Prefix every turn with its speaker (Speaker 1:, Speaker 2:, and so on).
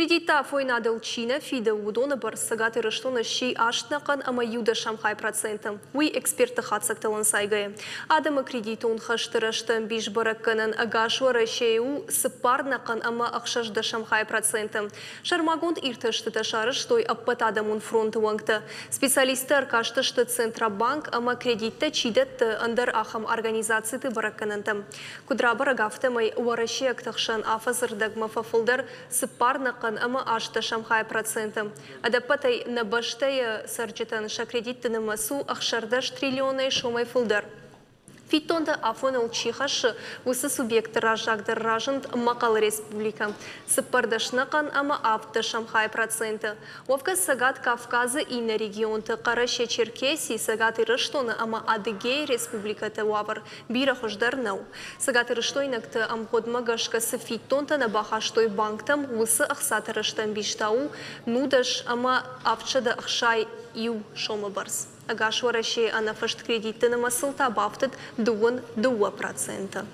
Speaker 1: Кредита фойнадыл Чина фида удона бар сагаты рыштона щи аштнакан ама юда Шамхай процентом. Уи эксперты хатсакталан сайгая. Адама кредитон хаштырыштан биш баракканан агашуара щеу сыпарнакан ама акшажда Шамхай процентом. Шармагонд иртышты ташарыш той аппатадамун фронт уангта. Специалисттар каштышты Центробанк ама кредитта чидет андар ахам организацияты баракканантам. Кудра барагафта май уарашек тахшан афазырдаг мафафылдар сыпарнак ама ашта Шамхай процентом. Адапатай на баштая сарджитан шакредитты на масу ахшардаш триллионы шомай фулдар. Фитонда афонал чихаш усы субъект ражагдар ражант макал республика. Сыпардашнакан ама авто Шамхай процента. Овка сагат Кавказа и на регион-то Караще Черкесии сагаты рыштона ама Адыгей республика тавар. Бира хождарнау. Сагаты рыштойнакта амходмагашка с фитонта на бахаштой банктам усы ахсата рыштан биштау нудаш ама авчада ахшай ю шомабарс. Агашвараши анафашт кредитты на масылта бафтат 2%.